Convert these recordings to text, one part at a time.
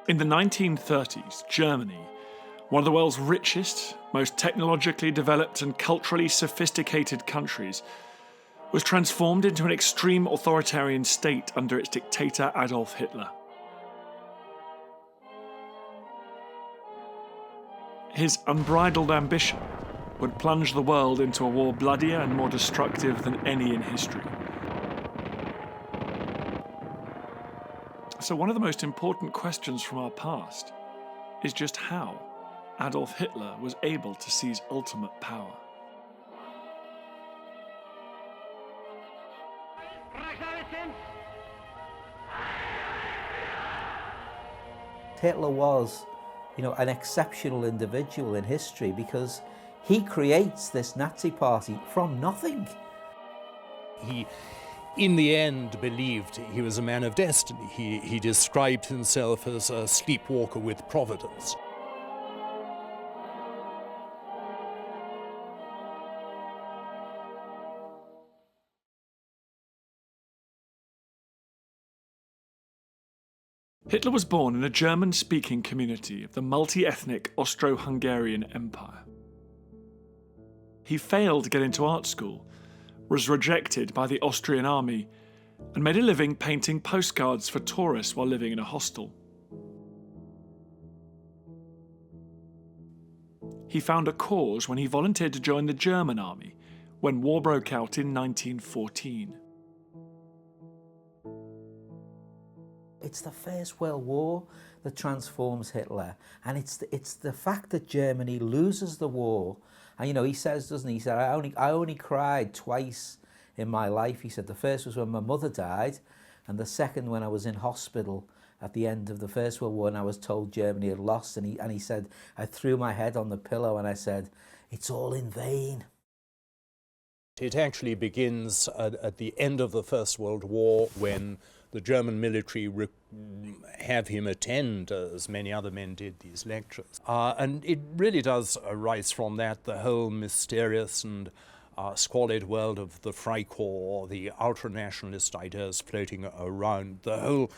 In the 1930s, Germany, one of the world's richest, most technologically developed and culturally sophisticated countries, was transformed into an extreme authoritarian state under its dictator Adolf Hitler. His unbridled ambition would plunge the world into a war bloodier and more destructive than any in history. So one of the most important questions from our past is just how Adolf Hitler was able to seize ultimate power. Hitler was, an exceptional individual in history because he creates this Nazi party from nothing. He, in the end, believed he was a man of destiny. He described himself as a sleepwalker with Providence. Hitler was born in a German-speaking community of the multi-ethnic Austro-Hungarian Empire. He failed to get into art school, was rejected by the Austrian army, and made a living painting postcards for tourists while living in a hostel. He found a cause when he volunteered to join the German army when war broke out in 1914. It's the First World War that transforms Hitler, and it's the fact that Germany loses the war. And he says, doesn't he? He said, I only cried twice in my life. He said the first was when my mother died, and the second when I was in hospital at the end of the First World War, and I was told Germany had lost. And he said, I threw my head on the pillow and I said, it's all in vain. It actually begins at the end of the First World War when the German military have him attend, as many other men did, these lectures. And it really does arise from that, the whole mysterious and squalid world of the Freikorps, the ultra-nationalist ideas floating around, the whole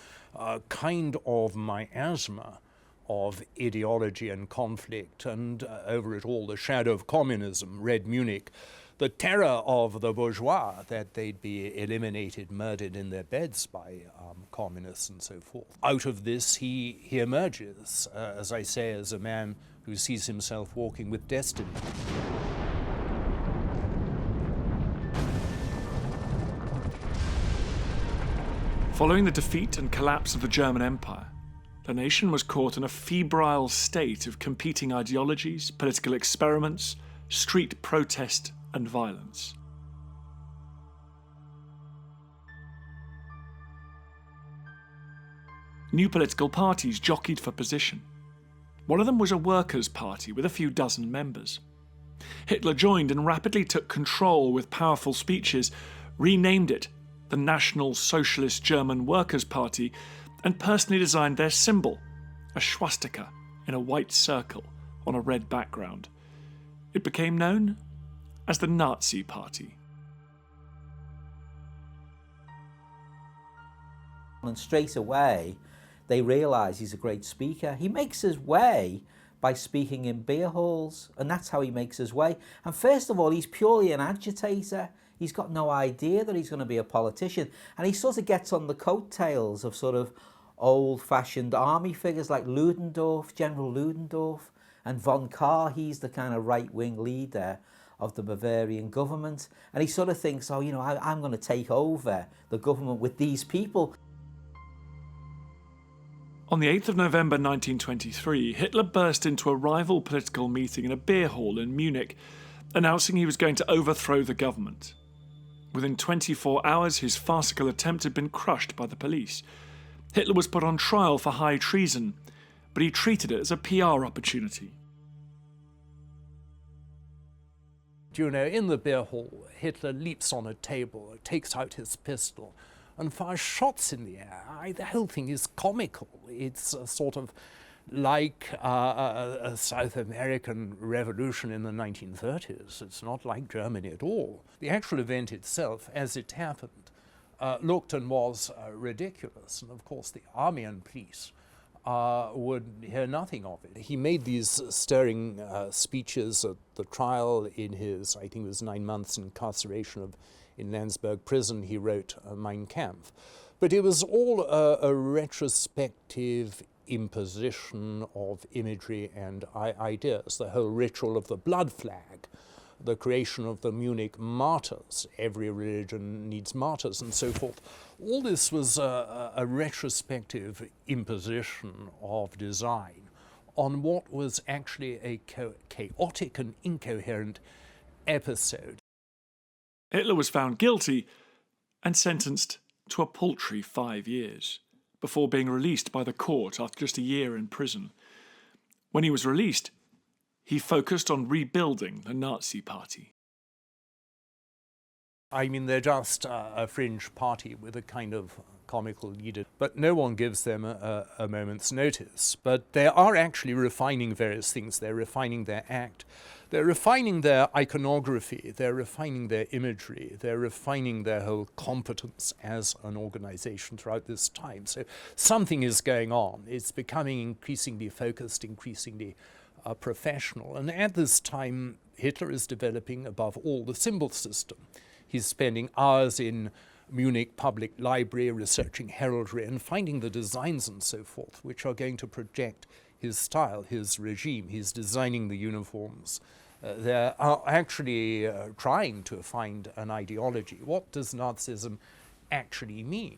kind of miasma of ideology and conflict, and over it all the shadow of communism, Red Munich, the terror of the bourgeois that they'd be eliminated, murdered in their beds by communists and so forth. Out of this he emerges, as I say, as a man who sees himself walking with destiny. Following the defeat and collapse of the German Empire, the nation was caught in a febrile state of competing ideologies, political experiments, street protest, and violence. New political parties jockeyed for position. One of them was a workers' party with a few dozen members. Hitler joined and rapidly took control with powerful speeches, renamed it the National Socialist German Workers' Party, and personally designed their symbol, a swastika in a white circle on a red background. It became known as the Nazi Party. And straight away, they realise he's a great speaker. He makes his way by speaking in beer halls, and that's how he makes his way. And first of all, he's purely an agitator. He's got no idea that he's going to be a politician. And he sort of gets on the coattails of sort of old-fashioned army figures like Ludendorff, General Ludendorff, and von Kahr. He's the kind of right-wing leader of the Bavarian government. And he sort of thinks, oh, I'm going to take over the government with these people. On the 8th of November 1923, Hitler burst into a rival political meeting in a beer hall in Munich, announcing he was going to overthrow the government. Within 24 hours, his farcical attempt had been crushed by the police. Hitler was put on trial for high treason, but he treated it as a PR opportunity. In the beer hall, Hitler leaps on a table, takes out his pistol, and fires shots in the air. The whole thing is comical. It's sort of like a South American revolution in the 1930s. It's not like Germany at all. The actual event itself, as it happened, looked and was ridiculous. And of course, the army and police would hear nothing of it. He made these stirring speeches at the trial in his, I think it was 9 months incarceration in Landsberg prison. He wrote Mein Kampf. But it was all a retrospective imposition of imagery and ideas. The whole ritual of the blood flag, the creation of the Munich martyrs, every religion needs martyrs and so forth. All this was a retrospective imposition of design on what was actually a chaotic and incoherent episode. Hitler was found guilty and sentenced to a paltry 5 years, before being released by the court after just a year in prison. When he was released, he focused on rebuilding the Nazi Party. I mean, they're just a fringe party with a kind of comical leader, but no one gives them a moment's notice. But they are actually refining various things. They're refining their act. They're refining their iconography. They're refining their imagery. They're refining their whole competence as an organization throughout this time. So something is going on. It's becoming increasingly focused, increasingly professional. And at this time, Hitler is developing, above all, the symbol system. He's spending hours in Munich Public Library researching heraldry and finding the designs and so forth, which are going to project his style, his regime. He's designing the uniforms. They're actually trying to find an ideology. What does Nazism actually mean?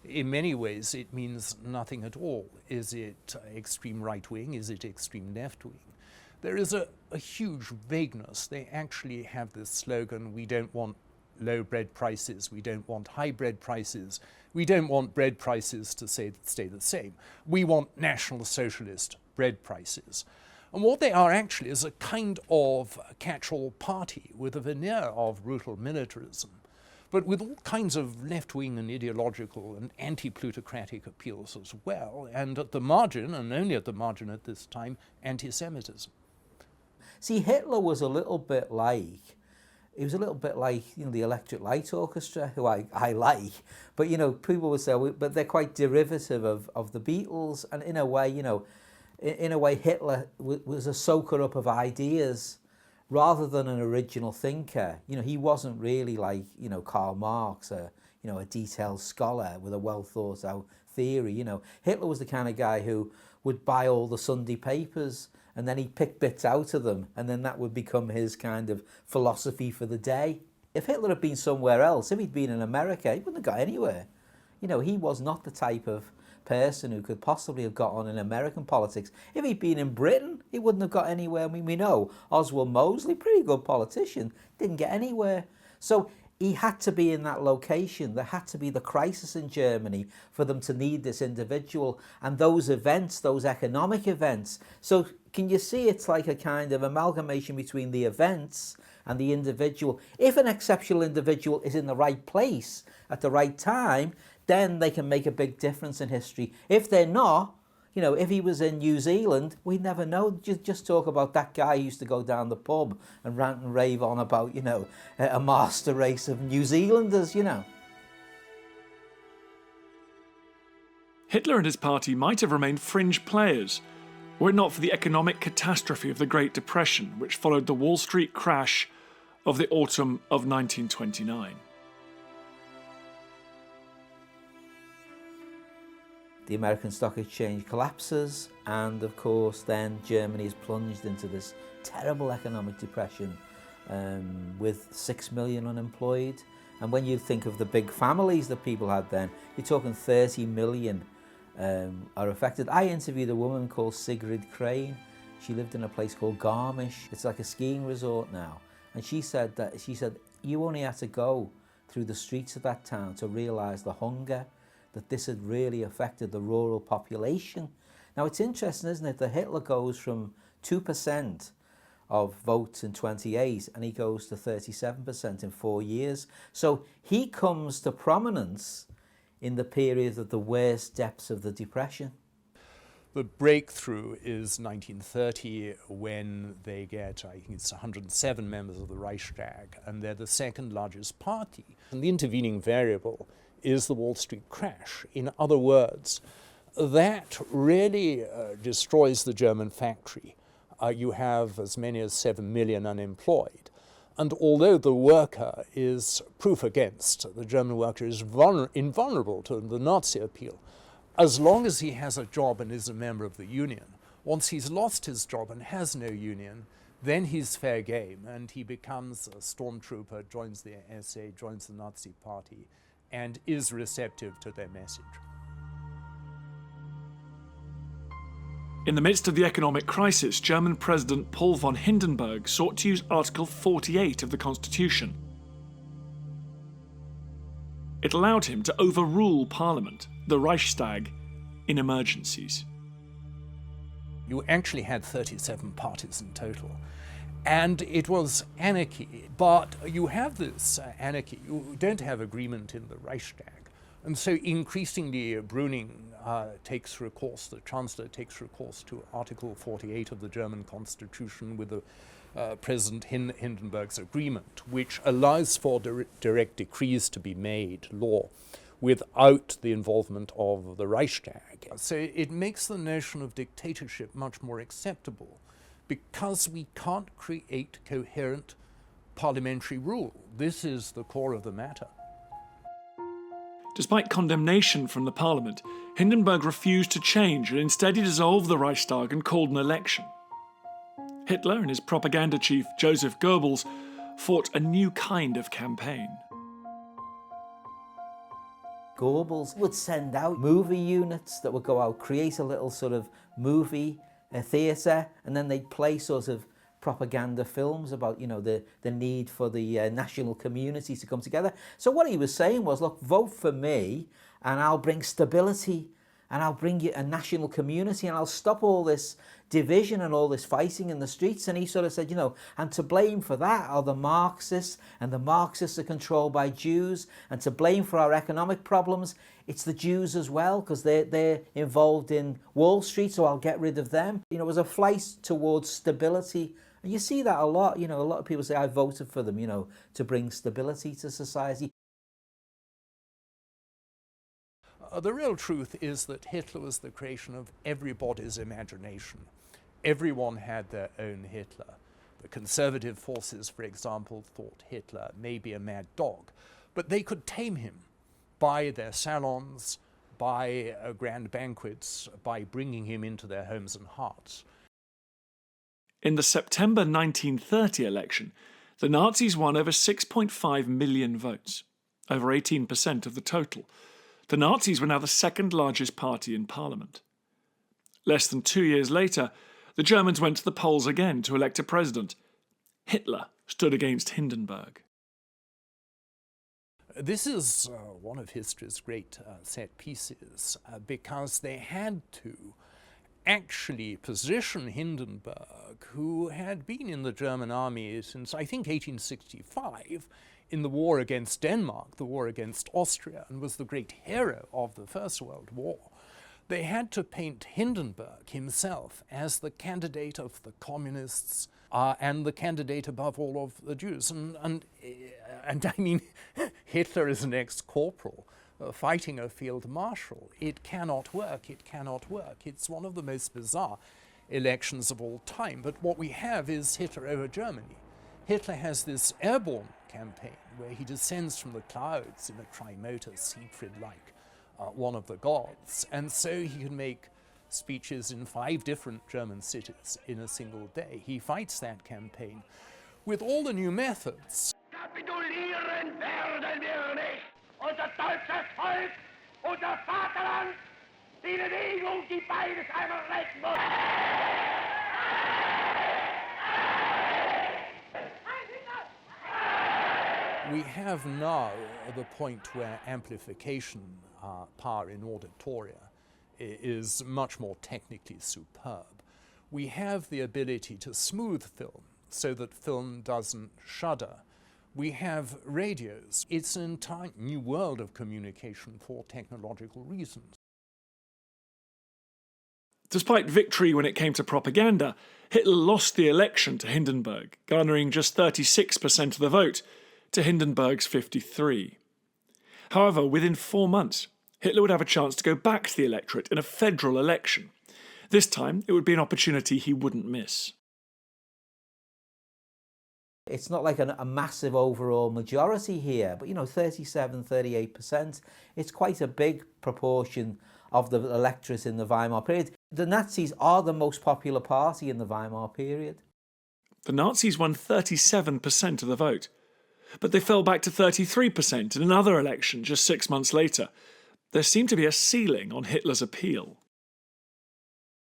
In many ways, it means nothing at all. Is it extreme right-wing? Is it extreme left-wing? There is a huge vagueness. They actually have this slogan, we don't want low bread prices, we don't want high bread prices, we don't want bread prices to stay the same. We want National Socialist bread prices. And what they are actually is a kind of catch-all party with a veneer of brutal militarism, but with all kinds of left-wing and ideological and anti-plutocratic appeals as well, and at the margin, and only at the margin at this time, anti-Semitism. See, Hitler was a little bit like, the Electric Light Orchestra, who I like, but, people would say, but they're quite derivative of the Beatles, and in a way, Hitler was a soaker-up of ideas rather than an original thinker. He wasn't really like, Karl Marx, a detailed scholar with a well-thought-out theory. Hitler was the kind of guy who would buy all the Sunday papers and then he'd pick bits out of them, and then that would become his kind of philosophy for the day. If Hitler had been somewhere else, if he'd been in America, he wouldn't have got anywhere. He was not the type of person who could possibly have got on in American politics. If he'd been in Britain, he wouldn't have got anywhere. I mean, we know Oswald Mosley, pretty good politician, didn't get anywhere. So he had to be in that location. There had to be the crisis in Germany for them to need this individual and those events, those economic events. So can you see it's like a kind of amalgamation between the events and the individual? If an exceptional individual is in the right place at the right time, then they can make a big difference in history. If they're not, if he was in New Zealand, we'd never know. Just talk about that guy who used to go down the pub and rant and rave on about, a master race of New Zealanders, Hitler and his party might have remained fringe players, were it not for the economic catastrophe of the Great Depression, which followed the Wall Street crash of the autumn of 1929. The American Stock Exchange collapses, and of course then Germany is plunged into this terrible economic depression with 6 million unemployed. And when you think of the big families that people had then, you're talking 30 million are affected. I interviewed a woman called Sigrid Crane. She lived in a place called Garmisch. It's like a skiing resort now. And she said you only had to go through the streets of that town to realise the hunger, that this had really affected the rural population. Now it's interesting, isn't it, that Hitler goes from 2% of votes in 28 and he goes to 37% in 4 years. So he comes to prominence in the period of the worst depths of the Depression. The breakthrough is 1930 when they get, I think it's 107 members of the Reichstag, and they're the second largest party. And the intervening variable is the Wall Street crash. In other words, that really destroys the German factory. You have as many as 7 million unemployed. And although the worker is proof against, the German worker is invulnerable to the Nazi appeal, as long as he has a job and is a member of the union. Once he's lost his job and has no union, then he's fair game, and he becomes a stormtrooper, joins the SA, joins the Nazi party, and is receptive to their message. In the midst of the economic crisis, German President Paul von Hindenburg sought to use Article 48 of the Constitution. It allowed him to overrule Parliament, the Reichstag, in emergencies. You actually had 37 parties in total, and it was anarchy. But you have this anarchy, you don't have agreement in the Reichstag. And so increasingly Brüning takes recourse, the Chancellor takes recourse to Article 48 of the German Constitution with the President Hindenburg's agreement, which allows for direct decrees to be made law without the involvement of the Reichstag. So it makes the notion of dictatorship much more acceptable because we can't create coherent parliamentary rule. This is the core of the matter. Despite condemnation from the parliament, Hindenburg refused to change and instead he dissolved the Reichstag and called an election. Hitler and his propaganda chief Joseph Goebbels fought a new kind of campaign. Goebbels would send out movie units that would go out, create a little sort of movie theatre, and then they'd play sort of propaganda films about, you know, the need for the national community to come together. So what he was saying was, look, vote for me and I'll bring stability and I'll bring you a national community and I'll stop all this division and all this fighting in the streets. And he sort of said, you know, and to blame for that are the Marxists, and the Marxists are controlled by Jews, and to blame for our economic problems, it's the Jews as well, because they're involved in Wall Street, so I'll get rid of them. You know, it was a flight towards stability. And you see that a lot. You know, a lot of people say, I voted for them, you know, to bring stability to society. The real truth is that Hitler was the creation of everybody's imagination. Everyone had their own Hitler. The conservative forces, for example, thought Hitler may be a mad dog, but they could tame him by their salons, by grand banquets, by bringing him into their homes and hearts. In the September 1930 election, the Nazis won over 6.5 million votes, over 18% of the total. The Nazis were now the second largest party in Parliament. Less than 2 years later, the Germans went to the polls again to elect a president. Hitler stood against Hindenburg. This is one of history's great set pieces because they had to actually position Hindenburg, who had been in the German army since, I think, 1865, in the war against Denmark, the war against Austria, and was the great hero of the First World War. They had to paint Hindenburg himself as the candidate of the communists and the candidate above all of the Jews. And I mean, Hitler is an ex-corporal fighting a field marshal. It cannot work, it cannot work. It's one of the most bizarre elections of all time. But what we have is Hitler over Germany. Hitler has this airborne campaign where he descends from the clouds in a trimotor, Siegfried-like, one of the gods. And so he can make speeches in 5 different German cities in a single day. He fights that campaign with all the new methods. Kapitulieren werden wir nicht. Unser deutsches Volk, unser Vaterland, die Bewegung, die beides einmal retten muss. We have now the point where amplification power in auditoria is much more technically superb. We have the ability to smooth film so that film doesn't shudder. We have radios. It's an entire new world of communication for technological reasons. Despite victory when it came to propaganda, Hitler lost the election to Hindenburg, garnering just 36% of the vote to Hindenburg's 53%. However, within 4 months, Hitler would have a chance to go back to the electorate in a federal election. This time, it would be an opportunity he wouldn't miss. It's not like a massive overall majority here, but 37, 38%. It's quite a big proportion of the electorate in the Weimar period. The Nazis are the most popular party in the Weimar period. The Nazis won 37% of the vote, but they fell back to 33% in another election just 6 months later. There seemed to be a ceiling on Hitler's appeal.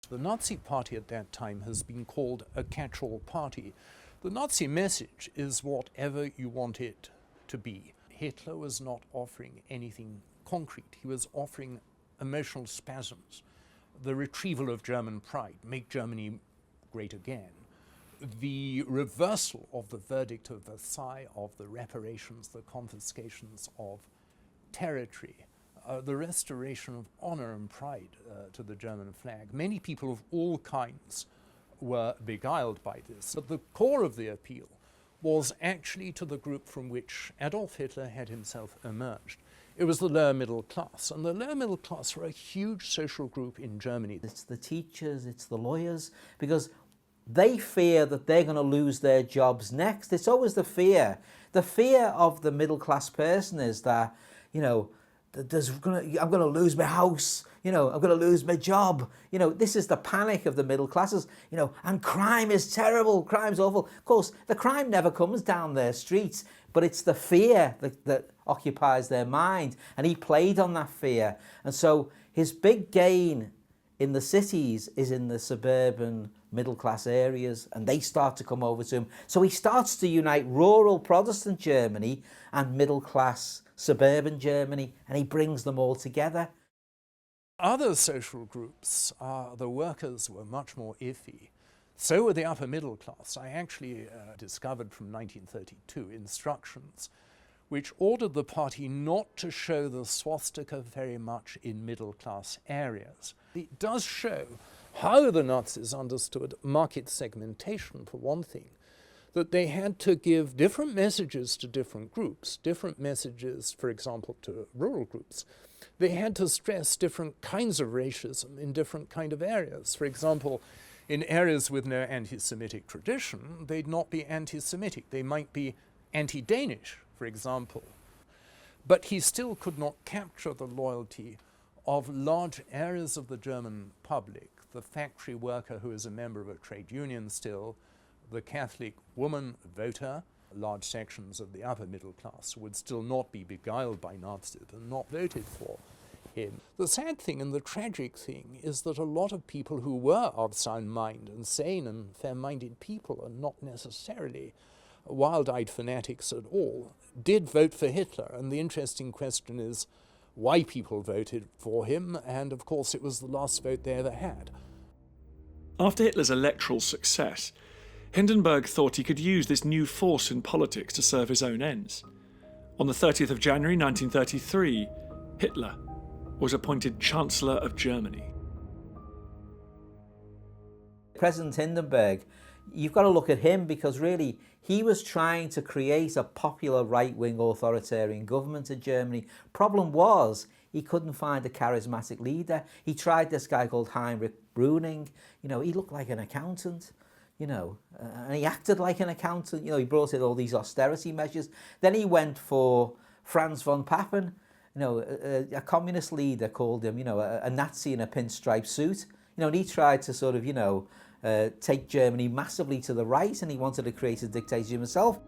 The Nazi party at that time has been called a catch-all party. The Nazi message is whatever you want it to be. Hitler was not offering anything concrete. He was offering emotional spasms, the retrieval of German pride, make Germany great again, the reversal of the verdict of Versailles, of the reparations, the confiscations of territory, the restoration of honor and pride to the German flag. Many people of all kinds were beguiled by this. But the core of the appeal was actually to the group from which Adolf Hitler had himself emerged. It was the lower middle class, and the lower middle class were a huge social group in Germany. It's the teachers, it's the lawyers, because they fear that they're going to lose their jobs next. It's always the fear. The fear of the middle class person is that, I'm going to lose my house, I'm going to lose my job. This is the panic of the middle classes, and crime is terrible, crime's awful. Of course, the crime never comes down their streets, but it's the fear that occupies their mind. And he played on that fear. And so his big gain in the cities is in the suburban middle class areas, and they start to come over to him. So he starts to unite rural Protestant Germany and middle class suburban Germany, and he brings them all together. Other social groups, the workers, were much more iffy. So were the upper middle class. I actually discovered from 1932 instructions which ordered the party not to show the swastika very much in middle class areas. It does show how the Nazis understood market segmentation, for one thing, that they had to give different messages to different groups, different messages, for example, to rural groups. They had to stress different kinds of racism in different kind of areas. For example, in areas with no anti-Semitic tradition, they'd not be anti-Semitic. They might be anti-Danish, for example. But he still could not capture the loyalty of large areas of the German public, the factory worker who is a member of a trade union still, the Catholic woman voter. Large sections of the upper middle class would still not be beguiled by Nazis and not voted for him. The sad thing and the tragic thing is that a lot of people who were of sound mind and sane and fair-minded people, and not necessarily wild-eyed fanatics at all, did vote for Hitler. And the interesting question is why people voted for him, and of course it was the last vote they ever had. After Hitler's electoral success, Hindenburg thought he could use this new force in politics to serve his own ends. On the 30th of January 1933, Hitler was appointed Chancellor of Germany. President Hindenburg, you've got to look at him because really he was trying to create a popular right-wing authoritarian government in Germany. Problem was he couldn't find a charismatic leader. He tried this guy called Heinrich Brüning. He looked like an accountant. And he acted like an accountant. He brought in all these austerity measures. Then he went for Franz von Papen, a communist leader, called him, a Nazi in a pinstripe suit. And he tried to sort of, take Germany massively to the right, and he wanted to create a dictatorship himself.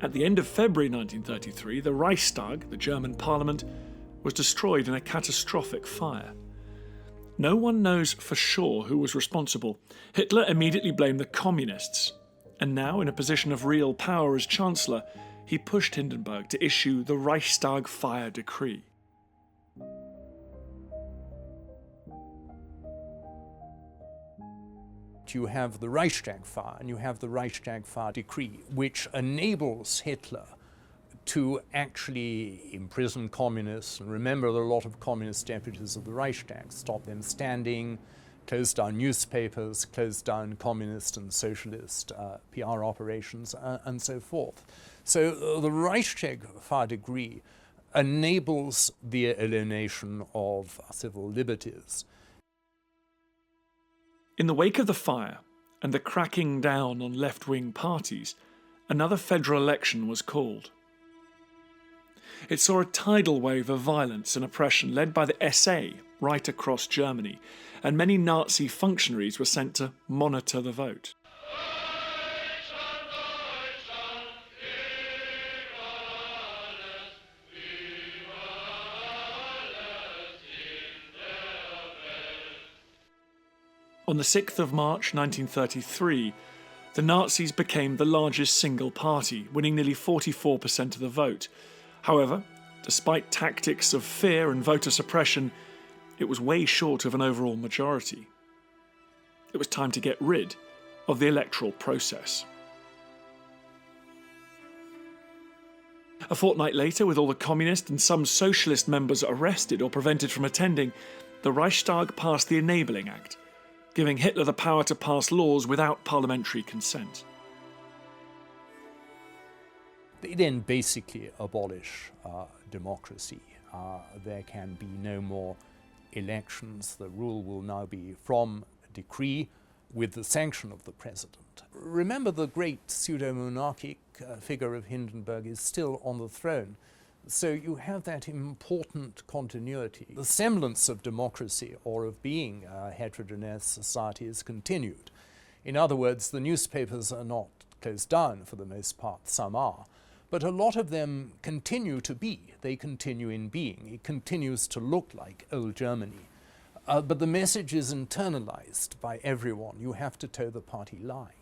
At the end of February 1933, the Reichstag, the German parliament, was destroyed in a catastrophic fire. No one knows for sure who was responsible. Hitler immediately blamed the communists, and now in a position of real power as Chancellor, he pushed Hindenburg to issue the Reichstag fire decree. You have the Reichstag fire and you have the Reichstag fire decree, which enables Hitler to actually imprison communists. And remember, there are a lot of communist deputies of the Reichstag, stop them standing, closed down newspapers, closed down communist and socialist PR operations, and so forth. So the Reichstag decree enables the elimination of civil liberties. In the wake of the fire and the cracking down on left-wing parties, another federal election was called. It saw a tidal wave of violence and oppression led by the SA right across Germany, and many Nazi functionaries were sent to monitor the vote. On the 6th of March 1933, the Nazis became the largest single party, winning nearly 44% of the vote. However, despite tactics of fear and voter suppression, it was way short of an overall majority. It was time to get rid of the electoral process. A fortnight later, with all the communist and some socialist members arrested or prevented from attending, the Reichstag passed the Enabling Act, giving Hitler the power to pass laws without parliamentary consent. They then basically abolish democracy. There can be no more elections. The rule will now be from decree with the sanction of the president. Remember, the great pseudo-monarchic figure of Hindenburg is still on the throne. So you have that important continuity. The semblance of democracy or of being a heterogeneous society is continued. In other words, the newspapers are not closed down for the most part, some are, but a lot of them continue to be. They continue in being. It continues to look like old Germany. But the message is internalized by everyone. You have to toe the party line.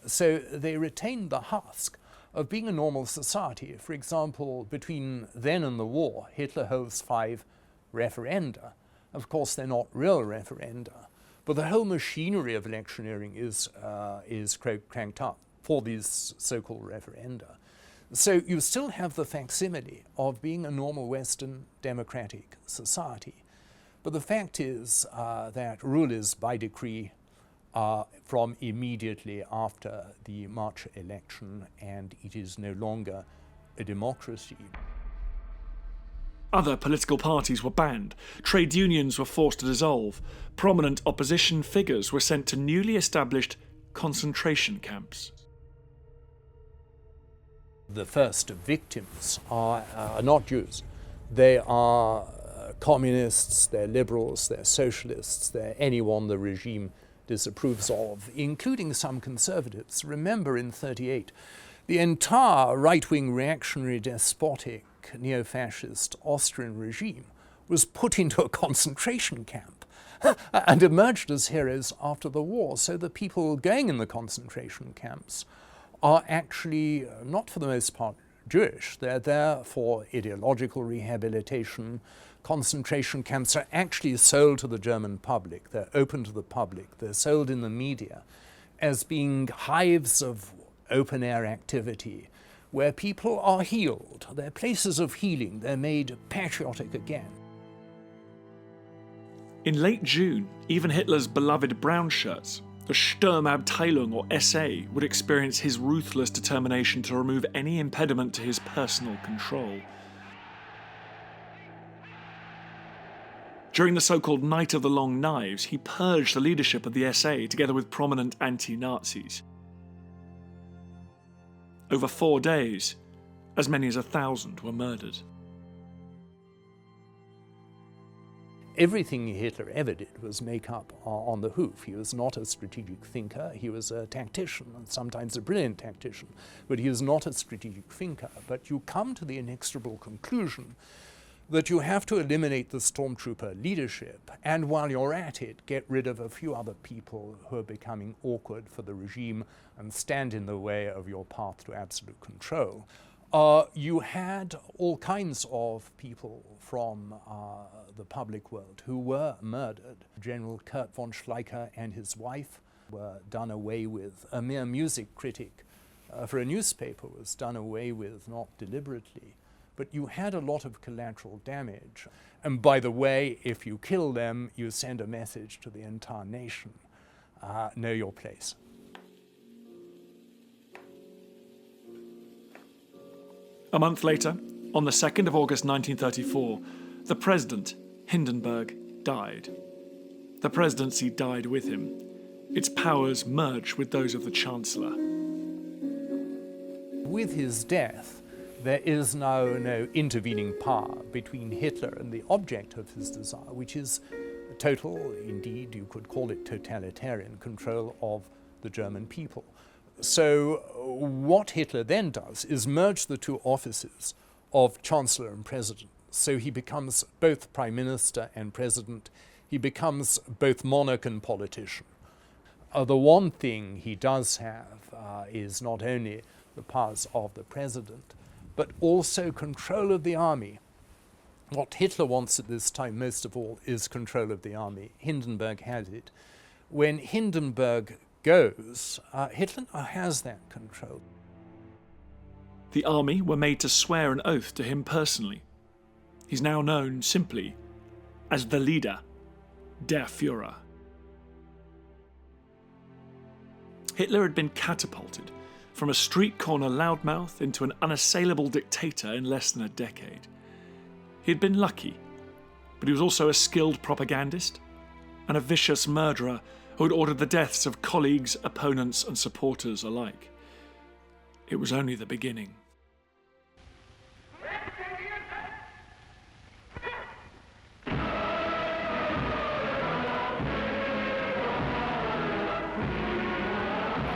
So they retain the husk of being a normal society. For example, between then and the war, Hitler holds 5 referenda. Of course, they're not real referenda, but the whole machinery of electioneering is cranked up for these so-called referenda. So you still have the facsimile of being a normal Western democratic society. But the fact is that rule is by decree from immediately after the March election, and it is no longer a democracy. Other political parties were banned, trade unions were forced to dissolve, prominent opposition figures were sent to newly established concentration camps. The first victims are not Jews. They are communists, they're liberals, they're socialists, they're anyone the regime disapproves of, including some conservatives. Remember, in 1938, the entire right-wing reactionary despotic neo-fascist Austrian regime was put into a concentration camp and emerged as heroes after the war. So the people going in the concentration camps are actually, not for the most part, Jewish. They're there for ideological rehabilitation. Concentration camps are actually sold to the German public. They're open to the public. They're sold in the media as being hives of open-air activity where people are healed. They're places of healing. They're made patriotic again. In late June, even Hitler's beloved brown shirts, the Sturmabteilung or SA, would experience his ruthless determination to remove any impediment to his personal control. During the so-called Night of the Long Knives, he purged the leadership of the SA together with prominent anti-Nazis. Over 4 days, as many as 1,000 were murdered. Everything Hitler ever did was make up on the hoof. He was not a strategic thinker. He was a tactician, and sometimes a brilliant tactician, but he was not a strategic thinker. But you come to the inexorable conclusion that you have to eliminate the stormtrooper leadership, and while you're at it, get rid of a few other people who are becoming awkward for the regime and stand in the way of your path to absolute control. You had all kinds of people from the public world who were murdered. General Kurt von Schleicher and his wife were done away with. A mere music critic for a newspaper was done away with, not deliberately, but you had a lot of collateral damage. And by the way, if you kill them, you send a message to the entire nation. Know your place. A month later, on the 2nd of August 1934, the president, Hindenburg, died. The presidency died with him. Its powers merged with those of the chancellor. With his death, there is now no intervening power between Hitler and the object of his desire, which is total, indeed you could call it totalitarian, control of the German people. So what Hitler then does is merge the two offices of Chancellor and President. So he becomes both Prime Minister and President. He becomes both monarch and politician. The one thing he does have is not only the powers of the President, but also control of the army. What Hitler wants at this time most of all is control of the army. Hindenburg had it. When Hindenburg goes, Hitler has that control. The army were made to swear an oath to him personally. He's now known simply as the leader, der Fuhrer. Hitler had been catapulted from a street corner loudmouth into an unassailable dictator in less than a decade. He had been lucky, but he was also a skilled propagandist and a vicious murderer who had ordered the deaths of colleagues, opponents and supporters alike. It was only the beginning.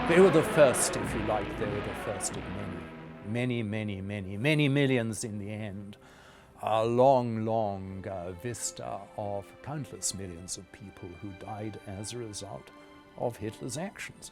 They were the first, if you like, they were the first of many millions in the end. A long vista of countless millions of people who died as a result of Hitler's actions.